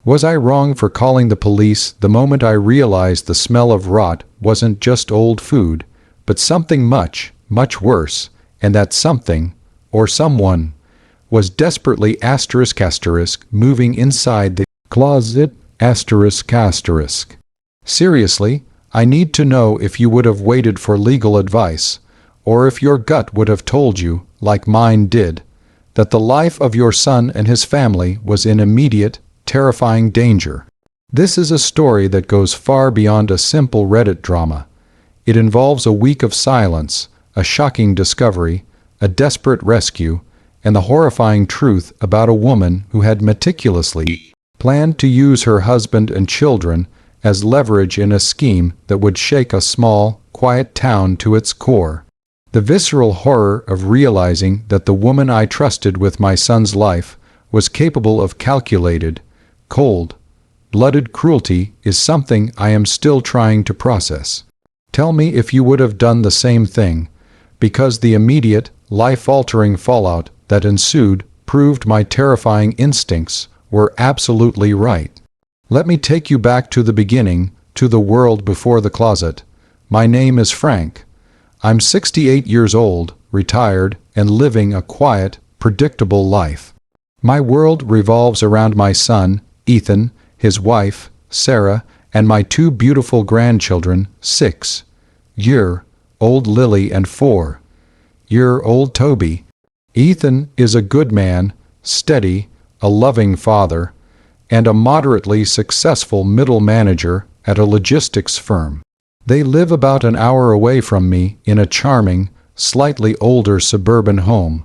Was I wrong for calling the police the moment I realized the smell of rot wasn't just old food, but something much, much worse, and that something, or someone, was desperately *** moving inside the closet ***. Seriously, I need to know if you would have waited for legal advice, or if your gut would have told you, like mine did, that the life of your son and his family was in immediate, terrifying danger. This is a story that goes far beyond a simple Reddit drama. It involves a week of silence, a shocking discovery, a desperate rescue, and the horrifying truth about a woman who had meticulously planned to use her husband and children as leverage in a scheme that would shake a small, quiet town to its core. The visceral horror of realizing that the woman I trusted with my son's life was capable of calculated, cold-blooded cruelty is something I am still trying to process. Tell me if you would have done the same thing, because the immediate, life-altering fallout that ensued proved my terrifying instincts were absolutely right. Let me take you back to the beginning, to the world before the closet. My name is Frank. I'm 68 years old, retired, and living a quiet, predictable life. My world revolves around my son, Ethan, his wife, Sarah, and my two beautiful grandchildren, 6-year-old Lily and 4-year-old Toby. Ethan is a good man, steady, a loving father, and a moderately successful middle manager at a logistics firm. They live about an hour away from me in a charming, slightly older suburban home.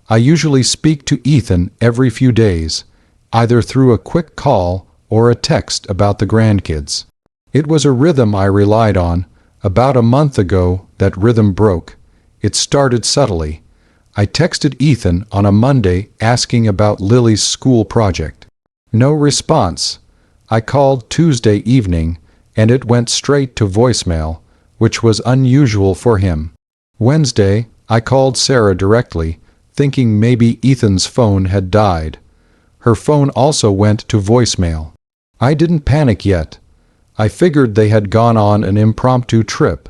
I usually speak to Ethan every few days, either through a quick call or a text about the grandkids. It was a rhythm I relied on. About a month ago, that rhythm broke. It started subtly. I texted Ethan on a Monday asking about Lily's school project. No response. I called Tuesday evening, and it went straight to voicemail, which was unusual for him. Wednesday, I called Sarah directly, thinking maybe Ethan's phone had died. Her phone also went to voicemail. I didn't panic yet. I figured they had gone on an impromptu trip,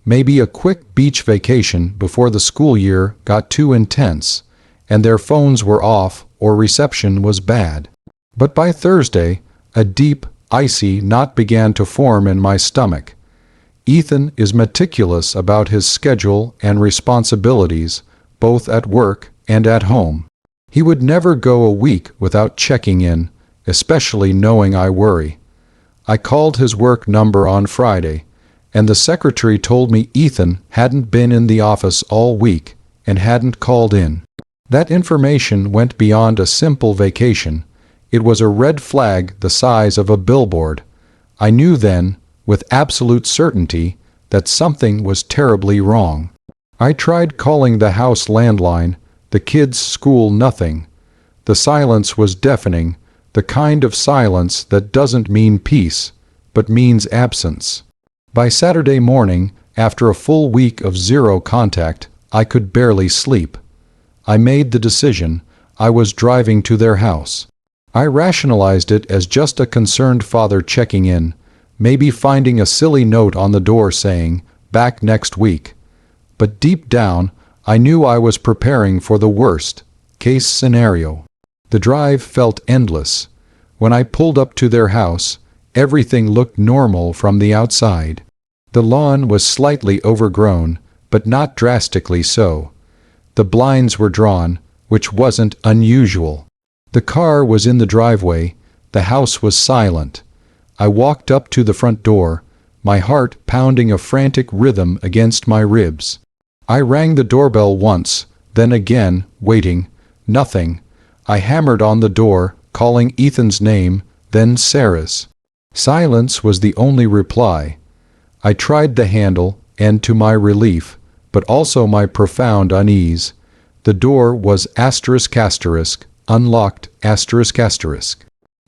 maybe a quick beach vacation before the school year got too intense, and their phones were off or reception was bad. But by Thursday, a deep, icy knot began to form in my stomach. Ethan is meticulous about his schedule and responsibilities, both at work and at home. He would never go a week without checking in, especially knowing I worry. I called his work number on Friday, and the secretary told me Ethan hadn't been in the office all week and hadn't called in. That information went beyond a simple vacation. It was a red flag the size of a billboard. I knew then, with absolute certainty, that something was terribly wrong. I tried calling the house landline, the kids' school nothing. The silence was deafening, the kind of silence that doesn't mean peace, but means absence. By Saturday morning, after a full week of zero contact, I could barely sleep. I made the decision. I was driving to their house. I rationalized it as just a concerned father checking in, maybe finding a silly note on the door saying, "Back next week." But deep down, I knew I was preparing for the worst-case scenario. The drive felt endless. When I pulled up to their house, everything looked normal from the outside. The lawn was slightly overgrown, but not drastically so. The blinds were drawn, which wasn't unusual. The car was in the driveway. The house was silent. I walked up to the front door, my heart pounding a frantic rhythm against my ribs. I rang the doorbell once, then again, waiting. Nothing. I hammered on the door, calling Ethan's name, then Sarah's. Silence was the only reply. I tried the handle, and to my relief, but also my profound unease, the door was unlocked.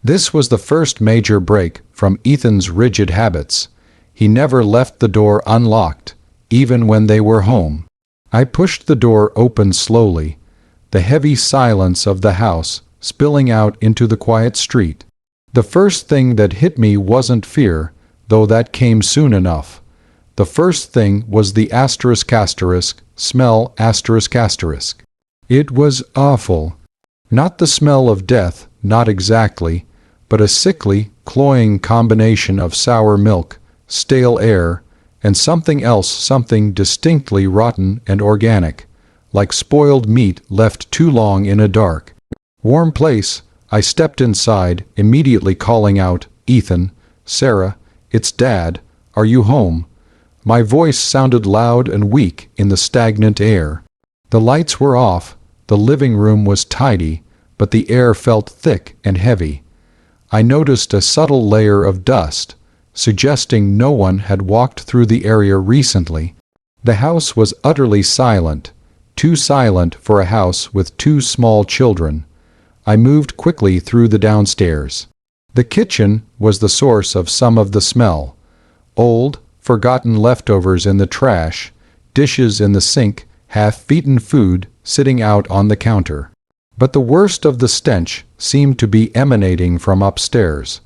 This was the first major break from Ethan's rigid habits. He never left the door unlocked, even when they were home. I pushed the door open slowly, the heavy silence of the house spilling out into the quiet street. The first thing that hit me wasn't fear, though that came soon enough. The first thing was the smell. It was awful. Not the smell of death, not exactly, but a sickly, cloying combination of sour milk, stale air, and something else, something distinctly rotten and organic, like spoiled meat left too long in a dark, warm place. I stepped inside, immediately calling out, "Ethan, Sarah, it's Dad, are you home?" My voice sounded loud and weak in the stagnant air. The lights were off, the living room was tidy, but the air felt thick and heavy. I noticed a subtle layer of dust, suggesting no one had walked through the area recently. The house was utterly silent, too silent for a house with two small children. I moved quickly through the downstairs. The kitchen was the source of some of the smell. Old, forgotten leftovers in the trash, dishes in the sink, half-eaten food sitting out on the counter. But the worst of the stench seemed to be emanating from upstairs.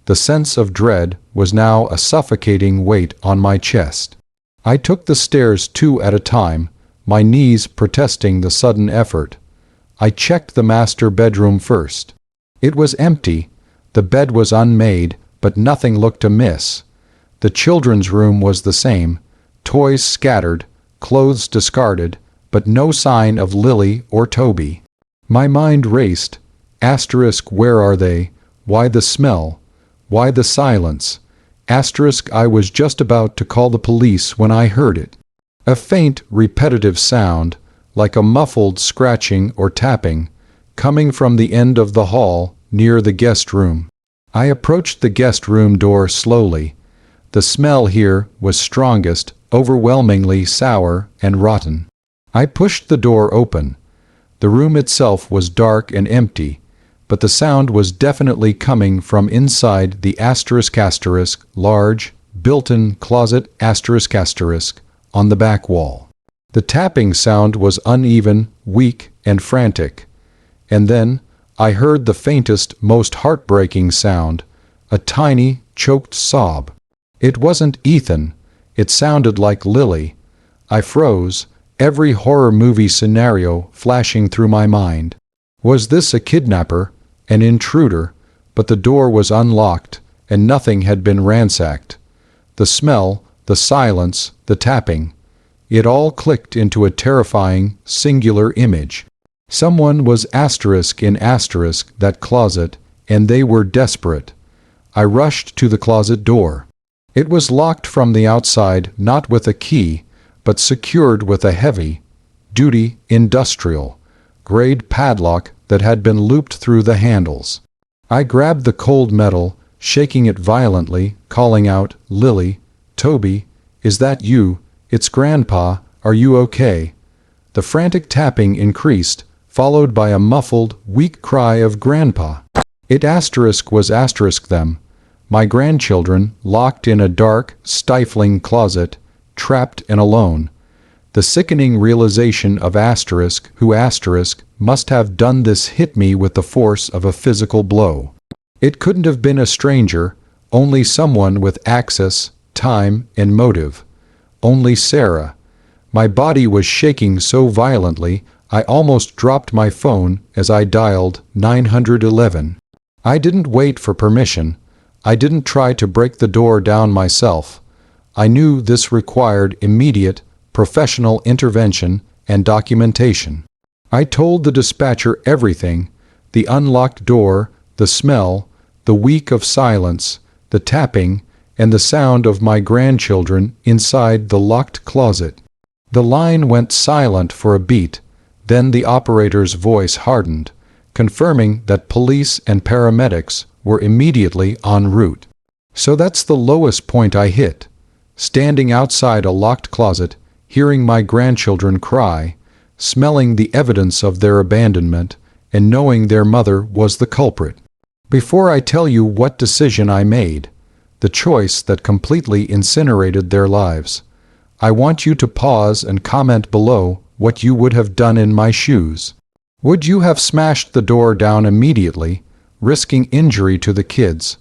The sense of dread was now a suffocating weight on my chest. I took the stairs 2 at a time, my knees protesting the sudden effort. I checked the master bedroom first. It was empty. The bed was unmade, but nothing looked amiss. The children's room was the same, toys scattered, clothes discarded, but no sign of Lily or Toby. My mind raced. Where are they? Why the smell? Why the silence? I was just about to call the police when I heard it. A faint, repetitive sound, like a muffled scratching or tapping, coming from the end of the hall near the guest room. I approached the guest room door slowly. The smell here was strongest, overwhelmingly sour and rotten. I pushed the door open. The room itself was dark and empty, but the sound was definitely coming from inside the large, built-in closet on the back wall. The tapping sound was uneven, weak, and frantic. And then I heard the faintest, most heartbreaking sound, a tiny, choked sob. It wasn't Ethan. It sounded like Lily. I froze, every horror movie scenario flashing through my mind. Was this a kidnapper, an intruder? But the door was unlocked, and nothing had been ransacked. The smell, the silence, the tapping. It all clicked into a terrifying, singular image. Someone was in that closet, and they were desperate. I rushed to the closet door. It was locked from the outside, not with a key, but secured with a heavy-duty, industrial-grade padlock that had been looped through the handles. I grabbed the cold metal, shaking it violently, calling out, "Lily, Toby, is that you? It's Grandpa, are you okay?" The frantic tapping increased, followed by a muffled, weak cry of "Grandpa." It was them. My grandchildren, locked in a dark, stifling closet, trapped and alone. The sickening realization of who must have done this hit me with the force of a physical blow. It couldn't have been a stranger, only someone with access, time, and motive. Only Sarah. My body was shaking so violently I almost dropped my phone as I dialed 911. I didn't wait for permission. I didn't try to break the door down myself. I knew this required immediate, professional intervention and documentation. I told the dispatcher everything: the unlocked door, the smell, the week of silence, the tapping, and the sound of my grandchildren inside the locked closet. The line went silent for a beat, then the operator's voice hardened, confirming that police and paramedics were immediately en route. So that's the lowest point I hit. Standing outside a locked closet, hearing my grandchildren cry, smelling the evidence of their abandonment, and knowing their mother was the culprit. Before I tell you what decision I made, the choice that completely incinerated their lives, I want you to pause and comment below what you would have done in my shoes. Would you have smashed the door down immediately, risking injury to the kids?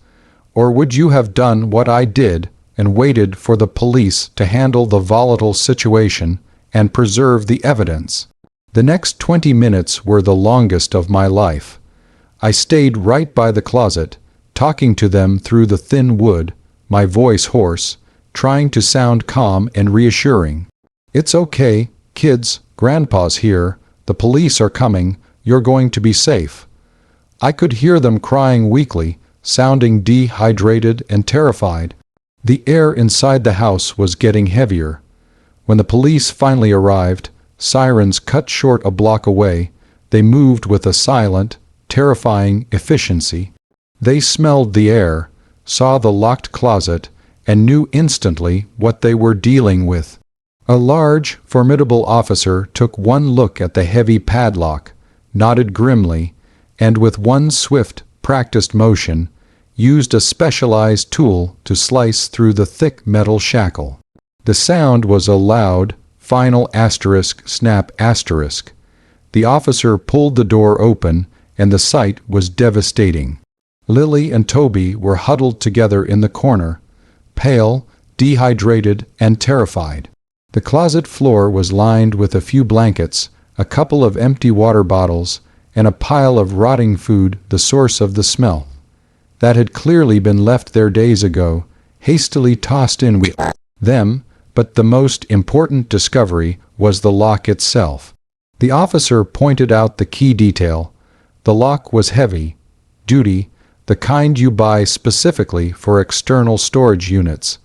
Or would you have done what I did and waited for the police to handle the volatile situation and preserve the evidence? The next 20 minutes were the longest of my life. I stayed right by the closet, talking to them through the thin wood, my voice hoarse, trying to sound calm and reassuring. "It's okay, kids, Grandpa's here, the police are coming, you're going to be safe." I could hear them crying weakly, sounding dehydrated and terrified. The air inside the house was getting heavier. When the police finally arrived, sirens cut short a block away. They moved with a silent, terrifying efficiency. They smelled the air, saw the locked closet, and knew instantly what they were dealing with. A large, formidable officer took one look at the heavy padlock, nodded grimly, and with one swift, practiced motion, used a specialized tool to slice through the thick metal shackle. The sound was a loud, final asterisk snap asterisk. The officer pulled the door open, and the sight was devastating. Lily and Toby were huddled together in the corner, pale, dehydrated, and terrified. The closet floor was lined with a few blankets, a couple of empty water bottles, and a pile of rotting food, the source of the smell. That had clearly been left there days ago, hastily tossed in with them, but the most important discovery was the lock itself. The officer pointed out the key detail. The lock was heavy, duty, the kind you buy specifically for external storage units,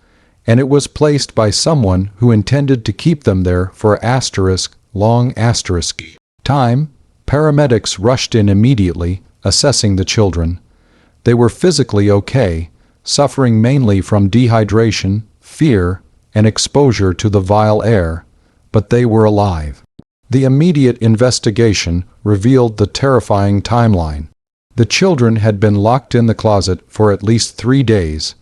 and it was placed by someone who intended to keep them there for long time. Paramedics rushed in immediately, assessing the children. They were physically okay, suffering mainly from dehydration, fear, and exposure to the vile air, but they were alive. The immediate investigation revealed the terrifying timeline. The children had been locked in the closet for at least 3 days,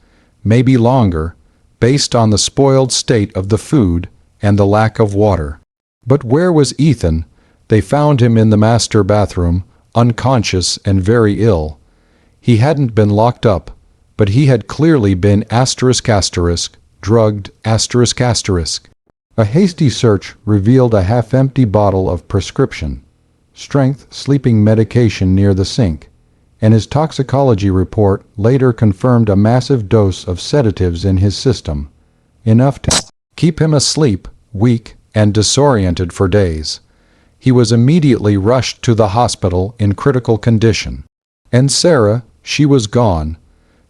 maybe longer, based on the spoiled state of the food and the lack of water. But where was Ethan? They found him in the master bathroom, unconscious and very ill. He hadn't been locked up, but he had clearly been drugged. A hasty search revealed a half-empty bottle of prescription strength sleeping medication near the sink, and his toxicology report later confirmed a massive dose of sedatives in his system, enough to keep him asleep, weak, and disoriented for days. He was immediately rushed to the hospital in critical condition. And Sarah, she was gone.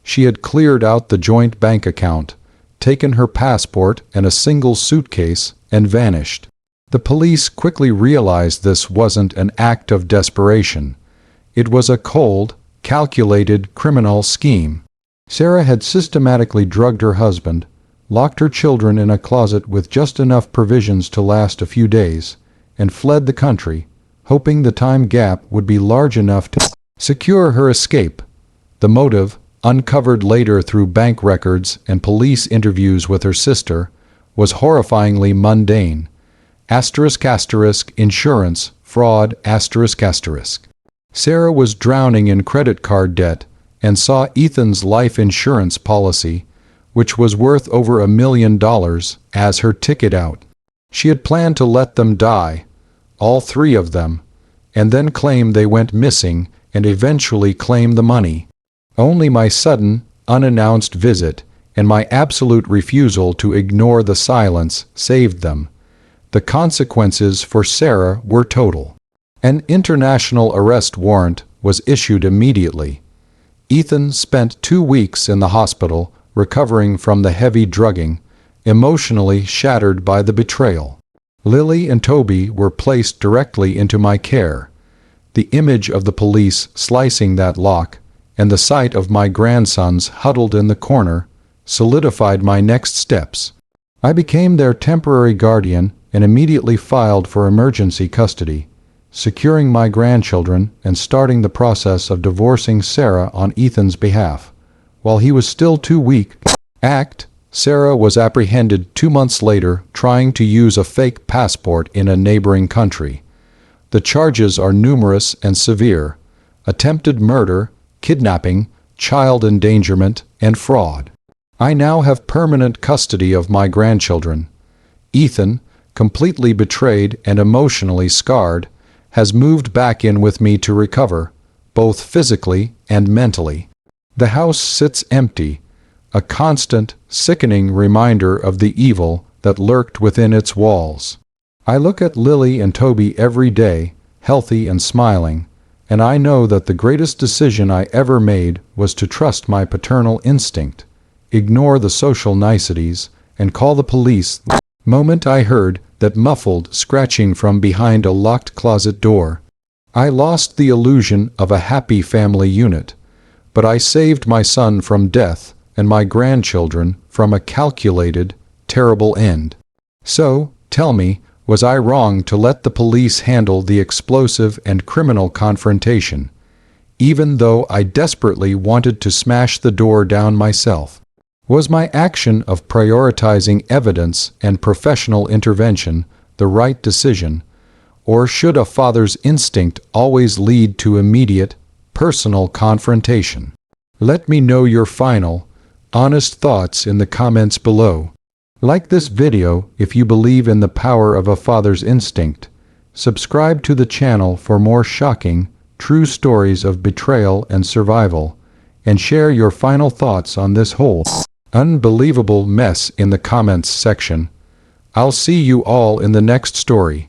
She had cleared out the joint bank account, taken her passport and a single suitcase, and vanished. The police quickly realized this wasn't an act of desperation. It was a cold, calculated criminal scheme. Sarah had systematically drugged her husband, locked her children in a closet with just enough provisions to last a few days, and fled the country, hoping the time gap would be large enough to secure her escape. The motive, uncovered later through bank records and police interviews with her sister, was horrifyingly mundane. Insurance, fraud, Sarah was drowning in credit card debt and saw Ethan's life insurance policy, which was worth over $1 million, as her ticket out. She had planned to let them die, all 3 of them, and then claim they went missing and eventually claim the money. Only my sudden, unannounced visit and my absolute refusal to ignore the silence saved them. The consequences for Sarah were total. An international arrest warrant was issued immediately. Ethan spent 2 weeks in the hospital recovering from the heavy drugging, emotionally shattered by the betrayal. Lily and Toby were placed directly into my care. The image of the police slicing that lock and the sight of my grandsons huddled in the corner solidified my next steps. I became their temporary guardian and immediately filed for emergency custody, securing my grandchildren and starting the process of divorcing Sarah on Ethan's behalf. While he was still too weak to act, Sarah was apprehended 2 months later trying to use a fake passport in a neighboring country. The charges are numerous and severe: attempted murder, kidnapping, child endangerment, and fraud. I now have permanent custody of my grandchildren. Ethan, completely betrayed and emotionally scarred, has moved back in with me to recover, both physically and mentally. The house sits empty, a constant, sickening reminder of the evil that lurked within its walls. I look at Lily and Toby every day, healthy and smiling, and I know that the greatest decision I ever made was to trust my paternal instinct, ignore the social niceties, and call the police the moment I heard that muffled scratching from behind a locked closet door. I lost the illusion of a happy family unit, but I saved my son from death and my grandchildren from a calculated, terrible end. So, tell me, was I wrong to let the police handle the explosive and criminal confrontation, even though I desperately wanted to smash the door down myself? Was my action of prioritizing evidence and professional intervention the right decision, or should a father's instinct always lead to immediate, personal confrontation? Let me know your final, honest thoughts in the comments below. Like this video if you believe in the power of a father's instinct. Subscribe to the channel for more shocking, true stories of betrayal and survival, and share your final thoughts on this whole unbelievable mess in the comments section. I'll see you all in the next story.